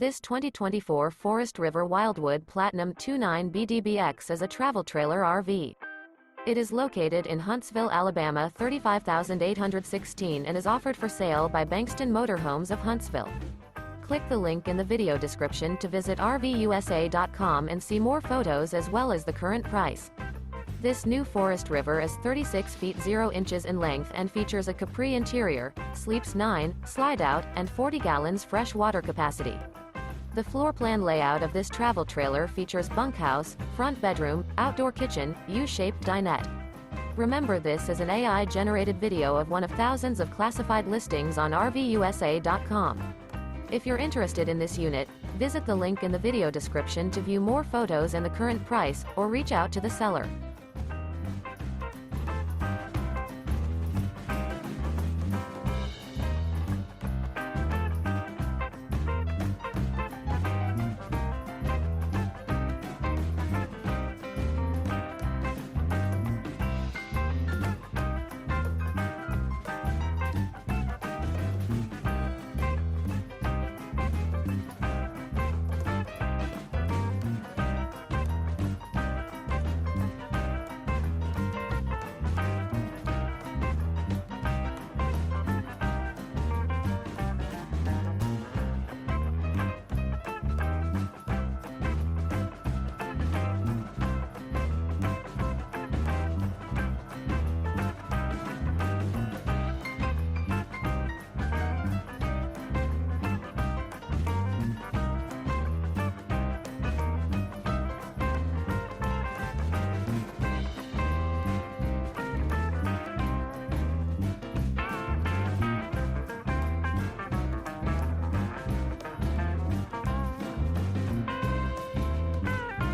This 2024 Forest River Wildwood Platinum 29BDBX is a travel trailer RV. It is located in Huntsville, Alabama 35816 and is offered for sale by Bankston Motorhomes of Huntsville. Click the link in the video description to visit RVUSA.com and see more photos as well as the current price. This new Forest River is 36 feet 0 inches in length and features a CAPRI interior, sleeps 9, Slideout, and 40 gallons fresh water capacity. The floor plan layout of this travel trailer features bunkhouse, front bedroom, outdoor kitchen, U-shaped dinette. Remember, this is an AI-generated video of one of thousands of classified listings on RVUSA.com. If you're interested in this unit, visit the link in the video description to view more photos and the current price, or reach out to the seller.